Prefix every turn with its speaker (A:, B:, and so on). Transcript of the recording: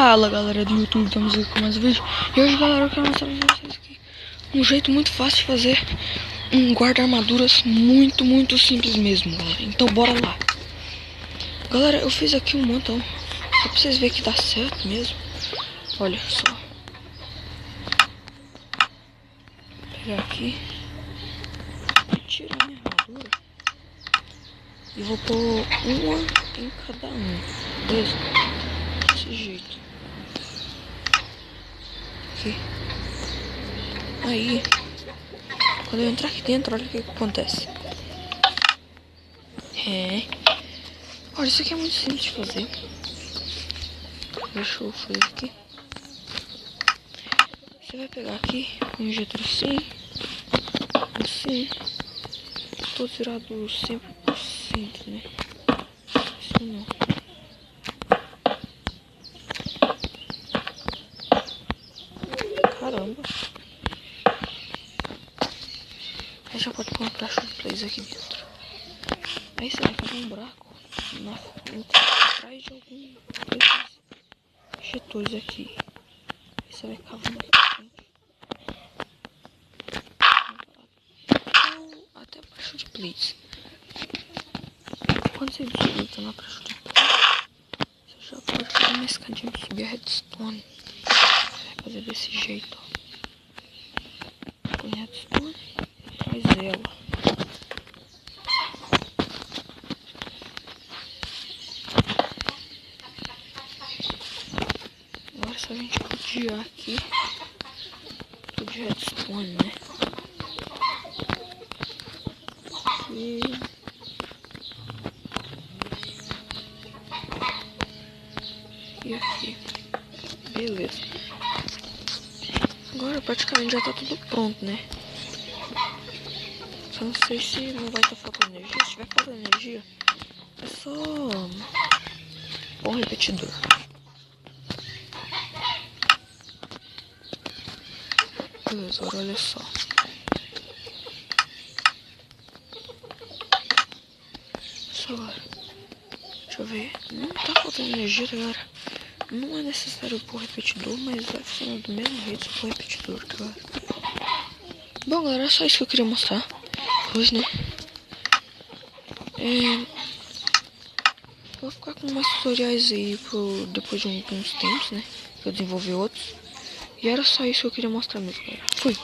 A: Fala galera do YouTube, estamos aqui com mais um vídeo. E hoje galera, eu quero mostrar pra vocês aqui um jeito muito fácil de fazer um guarda-armaduras muito simples mesmo, galera. Então bora lá. Galera, eu fiz aqui um montão, só pra vocês verem que dá certo mesmo. Olha só. Vou pegar aqui, tirar minha armadura e vou pôr uma em cada um, beleza? Desse jeito. Aqui. Aí, quando eu entrar aqui dentro, olha o que acontece. Olha, isso aqui é muito simples de fazer. Deixa eu fazer aqui. Você vai pegar aqui um injetor assim. Tô tirado 100%, né? Isso não. Caramba. Aí já pode pôr um prato de plays aqui dentro. Aí você vai fazer um buraco atrás de algum desses injetores aqui. Aí você vai cavando aqui pra frente. Ou até a praça de plays. Quando você desliga na praça de plays, você já pode fazer uma escadinha pra subir a redstone. Você vai fazer desse jeito, ó. Põe a redstone e traz ela. Agora só a gente rodear aqui tudo de redstone, né? E aqui. Beleza. Agora praticamente já tá tudo pronto, né? Só não sei se não vai estar faltando energia. Se tiver faltando energia, é só pôr um repetidor. Beleza, agora olha só. Deixa eu ver. Não tá faltando energia, galera. Não é necessário pôr repetidor, mas vai funcionar do mesmo jeito se pôr repetidor, galera. Bom, galera, é só isso que eu queria mostrar hoje, né? Vou ficar com mais tutoriais aí depois de uns tempos, né? Que eu desenvolver outros. E era só isso que eu queria mostrar mesmo, galera. Fui!